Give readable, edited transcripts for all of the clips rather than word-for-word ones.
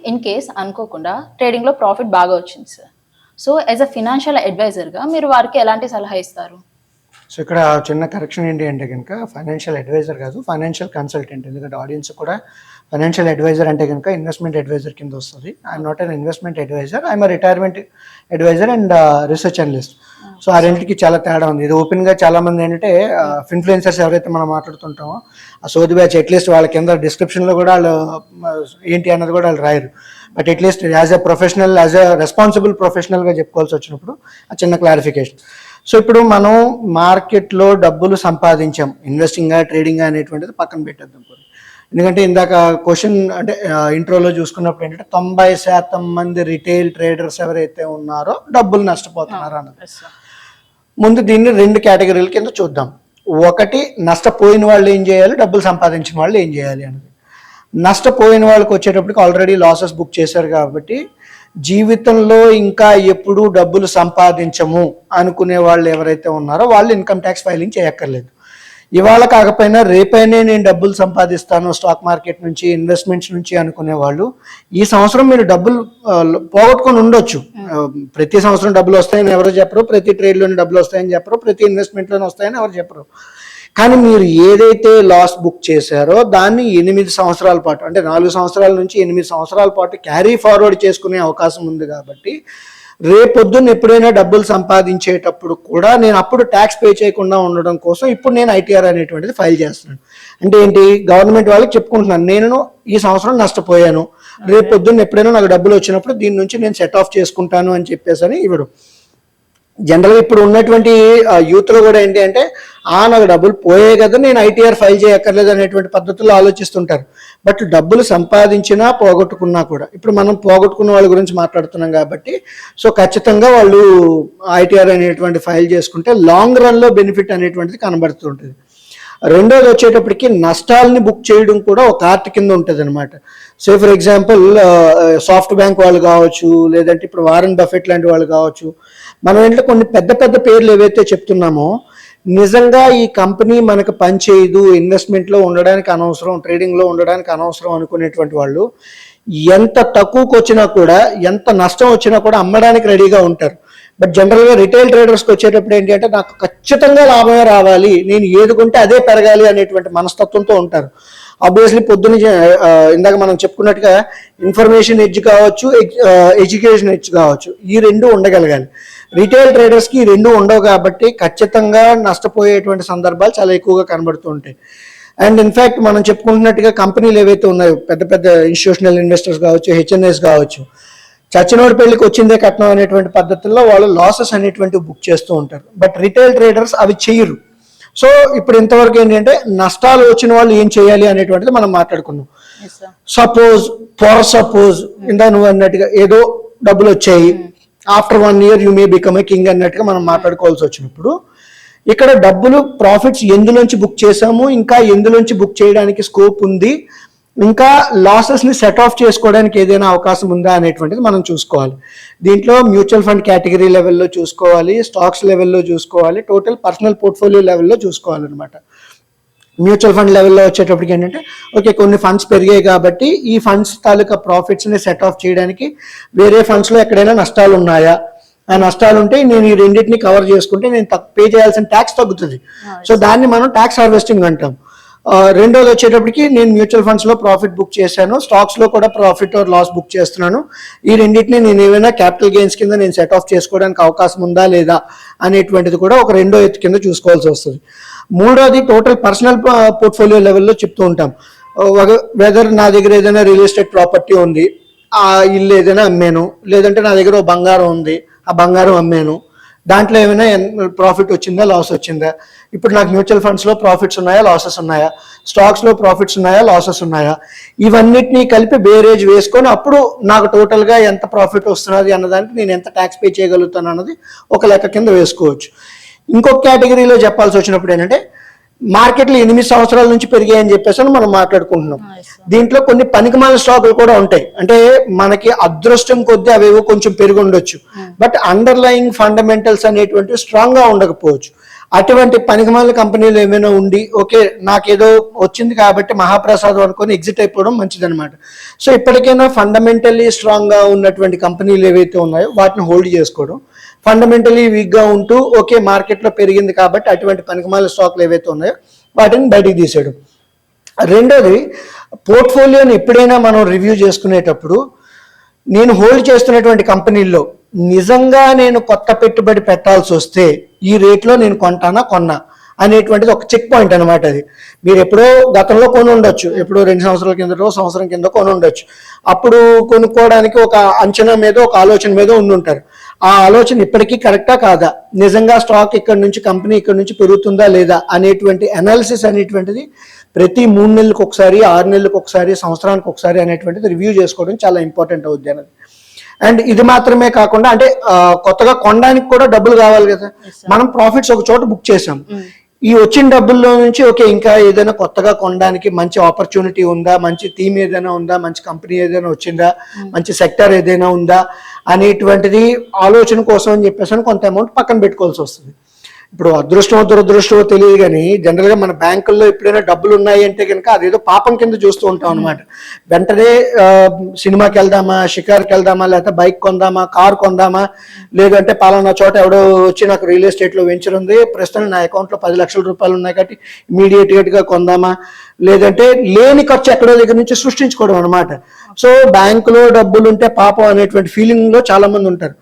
In case అనుకోకుండా ట్రేడింగ్లో profit బాగా వచ్చింది sir. So as a financial అడ్వైజర్గా మీరు వారికి ఎలాంటి సలహా ఇస్తారు? సో ఇక్కడ చిన్న కరెక్షన్ ఏంటి అంటే కనుక ఫైనాన్షియల్ అడ్వైజర్ కాదు, ఫైనాన్షియల్ కన్సల్టెంట్. ఎందుకంటే ఆడియన్స్ కూడా ఫైనాన్షియల్ అడ్వైజర్ అంటే కనుక ఇన్వెస్ట్మెంట్ అడ్వైజర్ కింద వస్తుంది. I'm not an investment advisor, I'm retirement advisor and research analyst. So ఆ రెండింటికి చాలా తేడా ఉంది. ఇది ఓపెన్గా చాలా మంది ఏంటంటే ఇన్ఫ్లుయెన్సర్స్ ఎవరైతే మనం మాట్లాడుతుంటామో ఆ సోది బ్యాచ్ అట్లీస్ట్ వాళ్ళ కింద డిస్క్రిప్షన్లో కూడా వాళ్ళు ఏంటి అన్నది కూడా వాళ్ళు రాయరు. But at least as a professional, as a responsible ప్రొఫెషనల్గా చెప్పుకోవాల్సి వచ్చినప్పుడు ఆ చిన్న క్లారిఫికేషన్. సో ఇప్పుడు మనం మార్కెట్లో డబ్బులు సంపాదించాం, ఇన్వెస్టింగ్ ట్రేడింగ్ అనేటువంటిది పక్కన పెట్టేద్దాం. ఎందుకంటే ఇందాక క్వశ్చన్ అంటే ఇంట్రోలో చూసుకున్నప్పుడు ఏంటంటే 90% మంది రిటైల్ ట్రేడర్స్ ఎవరైతే ఉన్నారో డబ్బులు నష్టపోతున్నారు అన్నది. ముందు దీన్ని 2 కేటగిరీల కింద చూద్దాం. ఒకటి, నష్టపోయిన వాళ్ళు ఏం చేయాలి, డబ్బులు సంపాదించిన వాళ్ళు ఏం చేయాలి అన్నది. నష్టపోయిన వాళ్ళకి వచ్చేటప్పటికి ఆల్రెడీ లాసెస్ బుక్ చేశారు కాబట్టి జీవితంలో ఇంకా ఎప్పుడు డబ్బులు సంపాదించము అనుకునే వాళ్ళు ఎవరైతే ఉన్నారో వాళ్ళు ఇన్కమ్ ట్యాక్స్ ఫైలింగ్ చేయక్కర్లేదు. ఇవాళ కాకపోయినా రేపైనా నేను డబ్బులు సంపాదిస్తాను స్టాక్ మార్కెట్ నుంచి, ఇన్వెస్ట్మెంట్స్ నుంచి అనుకునే వాళ్ళు ఈ సంవత్సరం మీరు డబ్బులు పోగొట్టుకొని ఉండొచ్చు. ప్రతి సంవత్సరం డబ్బులు వస్తాయని ఎవరు చెప్పరు, ప్రతి ట్రేడ్లోని డబ్బులు వస్తాయని చెప్పరు, ప్రతి ఇన్వెస్ట్మెంట్లోనే వస్తాయని ఎవరు చెప్పరు. కానీ మీరు ఏదైతే లాస్ బుక్ చేశారో దాన్ని 8 సంవత్సరాల పాటు, అంటే 4 సంవత్సరాల నుంచి 8 సంవత్సరాల పాటు క్యారీ ఫార్వర్డ్ చేసుకునే అవకాశం ఉంది. కాబట్టి రేపొద్దున్న ఎప్పుడైనా డబ్బులు సంపాదించేటప్పుడు కూడా నేను అప్పుడు ట్యాక్స్ పే చేయకుండా ఉండడం కోసం ఇప్పుడు నేను ఐటీఆర్ అనేటువంటిది ఫైల్ చేస్తున్నాను. అంటే ఏంటి, గవర్నమెంట్ వాళ్ళకి చెప్పుకుంటున్నాను నేను ఈ సంవత్సరం నష్టపోయాను, రేపొద్దున్న ఎప్పుడైనా నాకు డబ్బులు వచ్చినప్పుడు దీని నుంచి నేను సెట్ ఆఫ్ చేసుకుంటాను అని చెప్పేసి అని ఇవ్వడం. జనరల్గా ఇప్పుడు ఉన్నటువంటి యూత్లో కూడా ఏంటి అంటే నాకు డబ్బులు పోయే కదా నేను ఐటీఆర్ ఫైల్ చేయక్కర్లేదు అనేటువంటి పద్ధతుల్లో ఆలోచిస్తుంటారు. బట్ డబ్బులు సంపాదించినా పోగొట్టుకున్నా కూడా, ఇప్పుడు మనం పోగొట్టుకున్న వాళ్ళ గురించి మాట్లాడుతున్నాం కాబట్టి సో ఖచ్చితంగా వాళ్ళు ఐటీఆర్ అనేటువంటి ఫైల్ చేసుకుంటే లాంగ్ రన్లో బెనిఫిట్ అనేటువంటిది కనబడుతుంటుంది. రెండోది వచ్చేటప్పటికి నష్టాలని బుక్ చేయడం కూడా ఒక ఆర్ట్ కింద ఉంటుంది అనమాట. So for example soft bank వాళ్ళు కావచ్చు, లేదంటే ఇప్పుడు వారన్ బఫెట్ లాంటి వాళ్ళు కావచ్చు, మనం ఏంటంటే కొన్ని పెద్ద పెద్ద పేర్లు ఏవైతే చెప్తున్నామో నిజంగా ఈ కంపెనీ మనకు పనిచేయదు, ఇన్వెస్ట్మెంట్లో ఉండడానికి అనవసరం, ట్రేడింగ్లో ఉండడానికి అనవసరం అనుకునేటువంటి వాళ్ళు ఎంత తక్కువకి వచ్చినా కూడా, ఎంత నష్టం వచ్చినా కూడా అమ్మడానికి రెడీగా ఉంటారు. బట్ జనరల్గా రిటైల్ ట్రేడర్స్కి వచ్చేటప్పుడు ఏంటి అంటే నాకు ఖచ్చితంగా లాభమే రావాలి, నేను ఏది కొంటే అదే పెరగాలి అనేటువంటి మనస్తత్వంతో ఉంటారు. ఆబ్వియస్లీ పొద్దున్న ఇందాక మనం చెప్పుకున్నట్టుగా ఇన్ఫర్మేషన్ ఎడ్జ్ కావచ్చు, ఎడ్యుకేషన్ ఎడ్జ్ కావచ్చు, ఈ 2 ఉండగలగాలి. రిటైల్ ట్రేడర్స్కి ఈ 2 ఉండవు కాబట్టి ఖచ్చితంగా నష్టపోయేటువంటి సందర్భాలు చాలా ఎక్కువగా కనబడుతూ ఉంటాయి. అండ్ ఇన్ఫ్యాక్ట్ మనం చెప్పుకుంటున్నట్టుగా కంపెనీలు ఏవైతే ఉన్నాయో, పెద్ద పెద్ద ఇన్స్టిట్యూషనల్ ఇన్వెస్టర్స్ కావచ్చు, హెచ్ఎన్ఎస్ కావచ్చు, చచ్చినోడి పెళ్లికి వచ్చిందే కట్నం అనేటువంటి పద్ధతుల్లో వాళ్ళు లాసెస్ అనేటువంటివి బుక్ చేస్తూ ఉంటారు. బట్ రిటైల్ ట్రేడర్స్ అవి చేయరు. సో ఇప్పుడు ఇంతవరకు ఏంటంటే నష్టాలు వచ్చిన వాళ్ళు ఏం చేయాలి అనేటువంటిది మనం మాట్లాడుకున్నాం. సపోజ్ ఇందా నువ్వు అన్నట్టుగా ఏదో డబ్బులు వచ్చాయి, after 1 year you may become a king అన్నట్టుగా మనం మాట్లాడుకోవాల్సి వచ్చినప్పుడు ఇక్కడ డబ్బులు ప్రాఫిట్స్ ఎందులోంచి బుక్ చేసాము, ఇంకా ఎందులోంచి బుక్ చేయడానికి స్కోప్ ఉంది, ఇంకా లాసెస్ని సెట్ ఆఫ్ చేసుకోవడానికి ఏదైనా అవకాశం ఉందా అనేటువంటిది మనం చూసుకోవాలి. దీంట్లో మ్యూచువల్ ఫండ్ కేటగిరీ లెవెల్లో చూసుకోవాలి, స్టాక్స్ లెవెల్లో చూసుకోవాలి, టోటల్ పర్సనల్ పోర్ట్ఫోలియో లెవెల్లో చూసుకోవాలన్నమాట. మ్యూచువల్ ఫండ్ లెవెల్లో వచ్చేటప్పటికి ఏంటంటే ఓకే, కొన్ని ఫండ్స్ పెరిగాయి కాబట్టి ఈ ఫండ్స్ తాలూకా ప్రాఫిట్స్ని సెట్ ఆఫ్ చేయడానికి వేరే ఫండ్స్లో ఎక్కడైనా నష్టాలు ఉన్నాయా, ఆ నష్టాలు ఉంటే నేను ఈ రెండింటిని కవర్ చేసుకుంటే నేను పే చేయాల్సిన ట్యాక్స్ తగ్గుతుంది. సో దాన్ని మనం ట్యాక్స్ హార్వెస్టింగ్ అంటాం. రెండోది వచ్చేటప్పటికి నేను మ్యూచువల్ ఫండ్స్లో ప్రాఫిట్ బుక్ చేశాను, స్టాక్స్లో కూడా ప్రాఫిట్ ఆర్ లాస్ బుక్ చేస్తున్నాను, ఈ రెండింటిని నేను ఏమైనా క్యాపిటల్ గెయిన్స్ కింద నేను సెట్ ఆఫ్ చేసుకోవడానికి అవకాశం ఉందా లేదా అనేటువంటిది కూడా ఒక రెండో ఎత్తు కింద చూసుకోవాల్సి వస్తుంది. మూడోది టోటల్ పర్సనల్ పోర్ట్ఫోలియో లెవెల్లో చెప్తూ ఉంటాం. వెదర్ నా దగ్గర ఏదైనా రియల్ ఎస్టేట్ ప్రాపర్టీ ఉంది, ఆ ఇల్లు ఏదైనా అమ్మాను, లేదంటే నా దగ్గర బంగారం ఉంది, ఆ బంగారం అమ్మాను, దాంట్లో ఏమైనా ప్రాఫిట్ వచ్చిందా, లాస్ వచ్చిందా, ఇప్పుడు నాకు మ్యూచువల్ ఫండ్స్లో ప్రాఫిట్స్ ఉన్నాయా, లాసెస్ ఉన్నాయా, స్టాక్స్లో ప్రాఫిట్స్ ఉన్నాయా, లాసెస్ ఉన్నాయా, ఇవన్నిటినీ కలిపి బేరేజ్ వేసుకొని అప్పుడు నాకు టోటల్గా ఎంత ప్రాఫిట్ వస్తున్నది అన్నదానికి నేను ఎంత ట్యాక్స్ పే చేయగలుగుతాను అన్నది ఒక లెక్క కింద వేసుకోవచ్చు. ఇంకొక కేటగిరీలో చెప్పాల్సి వచ్చినప్పుడు ఏంటంటే మార్కెట్లు 8 సంవత్సరాల నుంచి పెరిగాయని చెప్పేసి మనం మాట్లాడుకుంటున్నాం. దీంట్లో కొన్ని పనికిమాల స్టాకులు కూడా ఉంటాయి. అంటే మనకి అదృష్టం కొద్దీ అవేవో కొంచెం పెరిగి ఉండొచ్చు, బట్ అండర్లయింగ్ ఫండమెంటల్స్ అనేటువంటి స్ట్రాంగ్ గా ఉండకపోవచ్చు. అటువంటి పనికిమాల కంపెనీలు ఏమైనా ఉండి ఓకే నాకేదో వచ్చింది కాబట్టి మహాప్రసాదం అనుకొని ఎగ్జిట్ అయిపోవడం మంచిదన్నమాట. సో ఇప్పటికైనా ఫండమెంటల్లీ స్ట్రాంగ్గా ఉన్నటువంటి కంపెనీలు ఏవైతే ఉన్నాయో వాటిని హోల్డ్ చేసుకోవడం, ఫండమెంటలీ వీక్గా ఉంటూ ఓకే మార్కెట్లో పెరిగింది కాబట్టి అటువంటి పనికిమాల స్టాక్లు ఏవైతే ఉన్నాయో వాటిని బయటికి తీసేయడం. రెండోది, పోర్ట్ఫోలియోని ఎప్పుడైనా మనం రివ్యూ చేసుకునేటప్పుడు నేను హోల్డ్ చేస్తున్నటువంటి కంపెనీల్లో నిజంగా నేను కొత్త పెట్టుబడి పెట్టాల్సి వస్తే ఈ రేట్లో నేను కొన్నా అనేటువంటిది ఒక చెక్ పాయింట్ అనమాట. అది మీరు ఎప్పుడో గతంలో కొని ఉండొచ్చు, ఎప్పుడో 2 సంవత్సరాల కిందటో సంవత్సరం కింద కొని ఉండొచ్చు. అప్పుడు కొనుక్కోవడానికి ఒక అంచనా మీద ఒక ఆలోచన మీద ఉండుంటారు. ఆ ఆలోచన ఇప్పటికీ కరెక్టా కాదా, నిజంగా స్టాక్ కంపెనీ ఇక్కడ నుంచి పెరుగుతుందా లేదా అనేటువంటి అనాలిసిస్ అనేటువంటిది ప్రతి 3 నెలలకు ఒకసారి, 6 నెలలకు ఒకసారి, సంవత్సరానికి ఒకసారి అనేటువంటిది రివ్యూ చేసుకోవడం చాలా ఇంపార్టెంట్ అవుద్ది అన్నది. అండ్ ఇది మాత్రమే కాకుండా అంటే కొత్తగా కొనడానికి కూడా డబ్బులు కావాలి కదా. మనం ప్రాఫిట్స్ ఒక చోట బుక్ చేసాం, ఈ వచ్చిన డబ్బుల్లో నుంచి ఓకే ఇంకా ఏదైనా కొత్తగా కొనడానికి మంచి ఆపర్చునిటీ ఉందా, మంచి థీమ్ ఏదైనా ఉందా, మంచి కంపెనీ ఏదైనా వచ్చిందా, మంచి సెక్టర్ ఏదైనా ఉందా అనేటువంటిది ఆలోచన కోసం అని చెప్పేసి కొంత అమౌంట్ పక్కన పెట్టుకోవాల్సి వస్తుంది. ఇప్పుడు అదృష్టమో దురదృష్టమో తెలియదు కానీ జనరల్గా మన బ్యాంకుల్లో ఎప్పుడైనా డబ్బులు ఉన్నాయి అంటే కనుక అదేదో పాపం కింద చూస్తూ ఉంటాం అనమాట. వెంటనే సినిమాకి వెళ్దామా, షికార్కి వెళ్దామా, లేకపోతే బైక్ కొందామా, కార్ కొందామా, లేదంటే పలానా చోట ఎవడో వచ్చి నాకు రియల్ ఎస్టేట్లో వెంచర్ ఉంది, ప్రస్తుతం నా అకౌంట్లో 10 లక్షల రూపాయలు ఉన్నాయి కాబట్టి ఇమీడియట్గా కొందామా, లేదంటే లేని ఖర్చు ఎక్కడో దగ్గర నుంచి సృష్టించుకోవడం అనమాట. సో బ్యాంకులో డబ్బులు ఉంటే పాపం అనేటువంటి ఫీలింగ్లో చాలా మంది ఉంటారు.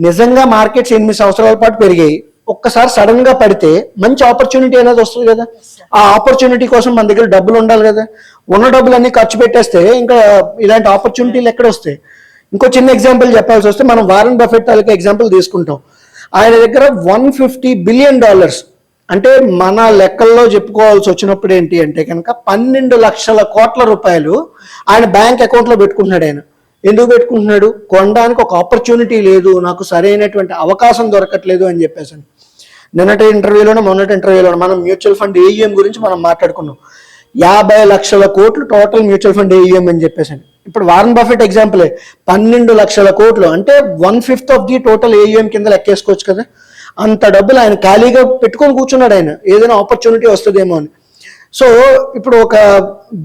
నిజంగా మార్కెట్స్ 8 సంవత్సరాల పాటు పెరిగాయి, ఒక్కసారి సడన్ గా పడితే మంచి ఆపర్చునిటీ అనేది వస్తుంది కదా. ఆ ఆపర్చునిటీ కోసం మన దగ్గర డబ్బులు ఉండాలి కదా. ఉన్న డబ్బులన్నీ ఖర్చు పెట్టేస్తే ఇంకా ఇలాంటి ఆపర్చునిటీలు ఎక్కడ వస్తాయి. ఇంకో చిన్న ఎగ్జాంపుల్ చెప్పాల్సి వస్తే మనం వారన్ బఫెట్ తాలూకా ఎగ్జాంపుల్ తీసుకుంటాం. ఆయన దగ్గర $150 బిలియన్, అంటే మన లెక్కల్లో చెప్పుకోవాల్సి వచ్చినప్పుడు ఏంటి అంటే కనుక 12 లక్షల కోట్ల రూపాయలు ఆయన బ్యాంక్ అకౌంట్లో పెట్టుకుంటున్నాడు. ఆయన ఎందుకు పెట్టుకుంటున్నాడు? కొనడానికి ఒక ఆపర్చునిటీ లేదు, నాకు సరైనటువంటి అవకాశం దొరకట్లేదు అని చెప్పేసి. మొన్నటి ఇంటర్వ్యూలోనే మనం మ్యూచువల్ ఫండ్ ఏఈఎం గురించి మనం మాట్లాడుకున్నాం. 50 లక్షల కోట్లు టోటల్ మ్యూచువల్ ఫండ్ ఏఈఎం అని చెప్పేసి. ఇప్పుడు వారన్ బఫెట్ ఎగ్జాంపులే 12 లక్షల కోట్లు, అంటే 1/5 ఆఫ్ ది టోటల్ ఏఈఎం కింద లెక్కేసుకోవచ్చు కదా. అంత డబ్బులు ఆయన ఖాళీగా పెట్టుకొని కూర్చున్నాడు, ఆయన ఏదైనా ఆపర్చునిటీ వస్తుందేమో అని. సో ఇప్పుడు ఒక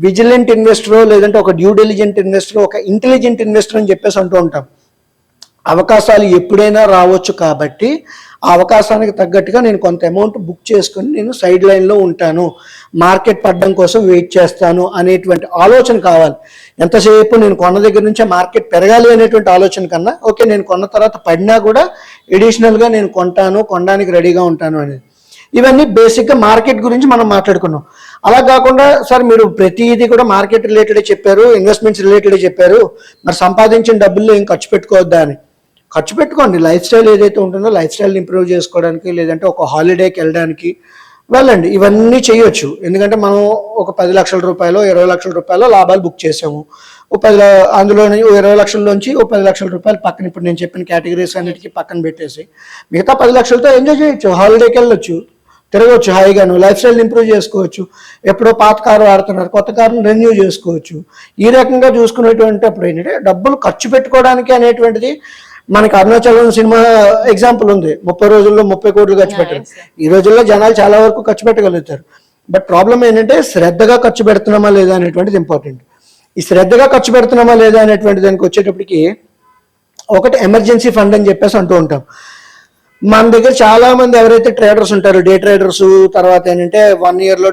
విజిలెంట్ ఇన్వెస్టర్, లేదంటే ఒక డ్యూ డెలిజెంట్ ఇన్వెస్టర్, ఒక ఇంటెలిజెంట్ ఇన్వెస్టర్ అని చెప్పేసి అంటూ ఉంటాం. అవకాశాలు ఎప్పుడైనా రావచ్చు కాబట్టి ఆ అవకాశానికి తగ్గట్టుగా నేను కొంత అమౌంట్ బుక్ చేసుకుని నేను సైడ్ లైన్లో ఉంటాను, మార్కెట్ పడడం కోసం వెయిట్ చేస్తాను అనేటువంటి ఆలోచన కావాలి. ఎంతసేపు నేను కొన్న దగ్గర నుంచే మార్కెట్ పెరగాలి అనేటువంటి ఆలోచన కన్నా ఓకే నేను కొన్న తర్వాత పడినా కూడా ఎడిషనల్గా నేను కొనడానికి రెడీగా ఉంటాను అనేది. ఇవన్నీ బేసిక్గా మార్కెట్ గురించి మనం మాట్లాడుకున్నాం. అలా కాకుండా సార్ మీరు ప్రతిదీ కూడా మార్కెట్ రిలేటెడే చెప్పారు, ఇన్వెస్ట్మెంట్స్ రిలేటెడే చెప్పారు, మరి సంపాదించిన డబ్బుల్లో ఏం ఖర్చు పెట్టుకోవద్దా అని. ఖర్చు పెట్టుకోండి, లైఫ్ స్టైల్ ఏదైతే ఉంటుందో లైఫ్ స్టైల్ని ఇంప్రూవ్ చేసుకోవడానికి, లేదంటే ఒక హాలిడేకి వెళ్ళడానికి వెళ్ళండి, ఇవన్నీ చేయొచ్చు. ఎందుకంటే మనం ఒక 10 లక్షల రూపాయలు 20 లక్షల రూపాయలు లాభాలు బుక్ చేసాము, అందులో 20 లక్షల్లోంచి 10 లక్షల రూపాయలు పక్కన ఇప్పుడు నేను చెప్పిన కేటగిరీస్ అన్నిటికీ పక్కన పెట్టేసి మిగతా 10 లక్షలతో ఎంజాయ్ చేయొచ్చు, హాలిడేకి వెళ్ళొచ్చు, తిరగవచ్చు హాయిగాను, లైఫ్ స్టైల్ని ఇంప్రూవ్ చేసుకోవచ్చు. ఎప్పుడో పాత కారు వాడుతున్నారు, కొత్త కారును రెన్యూ చేసుకోవచ్చు. ఈ రకంగా చూసుకునేటువంటి అప్పుడు ఏంటంటే డబ్బులు ఖర్చు పెట్టుకోవడానికి అనేటువంటిది మనకి అరుణాచలం సినిమా ఎగ్జాంపుల్ ఉంది, 30 రోజుల్లో 30 కోట్లు ఖర్చు పెట్టారు. ఈ రోజుల్లో జనాలు చాలా వరకు ఖర్చు పెట్టగలుగుతారు. బట్ ప్రాబ్లం ఏంటంటే శ్రద్ధగా ఖర్చు పెడుతున్నామా లేదా అనేటువంటిది ఇంపార్టెంట్. ఈ శ్రద్ధగా ఖర్చు పెడుతున్నామా లేదా అనేటువంటి దానికి వచ్చేటప్పటికి ఒకటి ఎమర్జెన్సీ ఫండ్ అని చెప్పేసి అంటూ ఉంటాం. మన దగ్గర చాలా మంది ఎవరైతే ట్రేడర్స్ ఉంటారో, డే ట్రేడర్స్, తర్వాత ఏంటంటే 1 ఇయర్లో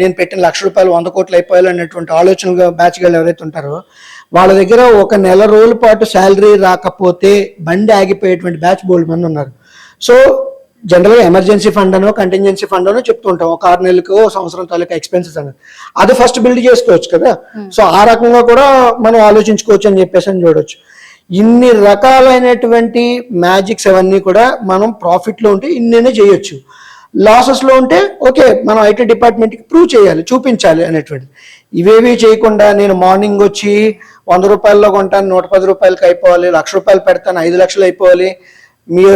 నేను పెట్టిన ₹1,00,000 100 కోట్లు అయిపోయాలి అనేటువంటి ఆలోచనగా బ్యాచ్ గళ్ళు ఎవరైతే ఉంటారో వాళ్ళ దగ్గర ఒక నెల రోజుల పాటు శాలరీ రాకపోతే బండి ఆగిపోయేటువంటి బ్యాచ్ బోల్డ్ మంది ఉన్నారు. సో జనరల్గా ఎమర్జెన్సీ ఫండ్ అనో కంటింజెన్సీ ఫండ్ అనో చెప్తూ ఉంటాం, ఒక 6 నెలలకు సంవత్సరం తాలూకా ఎక్స్పెన్సెస్ అనేది అది ఫస్ట్ బిల్డ్ చేసుకోవచ్చు కదా. సో ఆ రకంగా కూడా మనం ఆలోచించుకోవచ్చు అని చెప్పేసి అని చూడవచ్చు. ఇన్ని రకాలైనటువంటి మ్యాజిక్స్ అవన్నీ కూడా మనం ప్రాఫిట్లో ఉంటే ఇన్నే చేయొచ్చు, లాసెస్లో ఉంటే ఓకే మనం ఐటీ డిపార్ట్మెంట్కి ప్రూవ్ చేయాలి, చూపించాలి అనేటువంటిది. ఇవేవి చేయకుండా నేను మార్నింగ్ వచ్చి 100 రూపాయల్లో కొంటాను, 110 రూపాయలకి అయిపోవాలి, ₹1,00,000 పెడతాను, 5 లక్షలు అయిపోవాలి, మీ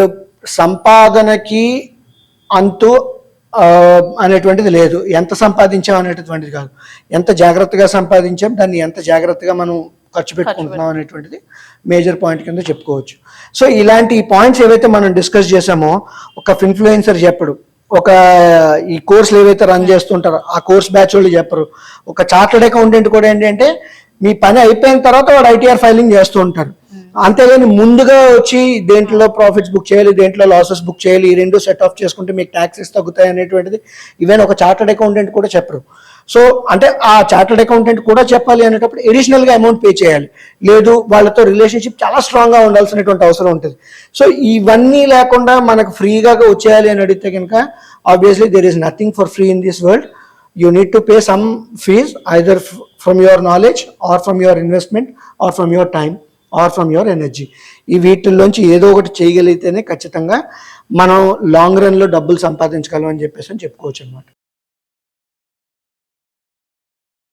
సంపాదనకి అంతు అనేటువంటిది లేదు. ఎంత సంపాదించాం అనేటువంటిది కాదు, ఎంత జాగ్రత్తగా సంపాదించాం, దాన్ని ఎంత జాగ్రత్తగా మనం ఖర్చు పెట్టుకుంటున్నాం అనేటువంటిది మేజర్ పాయింట్ కింద చెప్పుకోవచ్చు. సో ఇలాంటి పాయింట్స్ ఏవైతే మనం డిస్కస్ చేసామో ఒక ఇన్ఫ్లుయెన్సర్ చెప్పడు, ఒక ఈ కోర్సులు ఏవైతే రన్ చేస్తుంటారో ఆ కోర్స్ బ్యాచ్ వాళ్ళు చెప్పరు. ఒక చార్టర్డ్ అకౌంటెంట్ కూడా ఏంటంటే మీ పని అయిపోయిన తర్వాత వాడు ఐటీఆర్ ఫైలింగ్ చేస్తూ ఉంటారు. అంతేగాని ముందుగా వచ్చి దేంట్లో ప్రాఫిట్స్ బుక్ చేయాలి, దేంట్లో లాసెస్ బుక్ చేయాలి, ఈ రెండు సెట్ ఆఫ్ చేసుకుంటే మీకు ట్యాక్సెస్ తగ్గుతాయి అనేటువంటిది ఈవెన్ ఒక చార్టర్డ్ అకౌంటెంట్ కూడా చెప్పరు. సో అంటే ఆ చార్టర్డ్ అకౌంటెంట్ కూడా చెప్పాలి అనేటప్పుడు ఎడిషనల్గా అమౌంట్ పే చేయాలి, లేదు వాళ్ళతో రిలేషన్షిప్ చాలా స్ట్రాంగ్గా ఉండాల్సినటువంటి అవసరం ఉంటుంది. సో ఇవన్నీ లేకుండా మనకు ఫ్రీగా వచ్చేయాలి అని అడిగితే కనుక obviously there is nothing for free in this world. You need to pay some fees either from your knowledge or from your investment or from your time or from your energy. ఈ వీటిల్లోంచి ఏదో ఒకటి చేయగలిగితేనే ఖచ్చితంగా మనం long రన్లో డబ్బులు సంపాదించగలం అని చెప్పేసి చెప్పుకోవచ్చు అనమాట.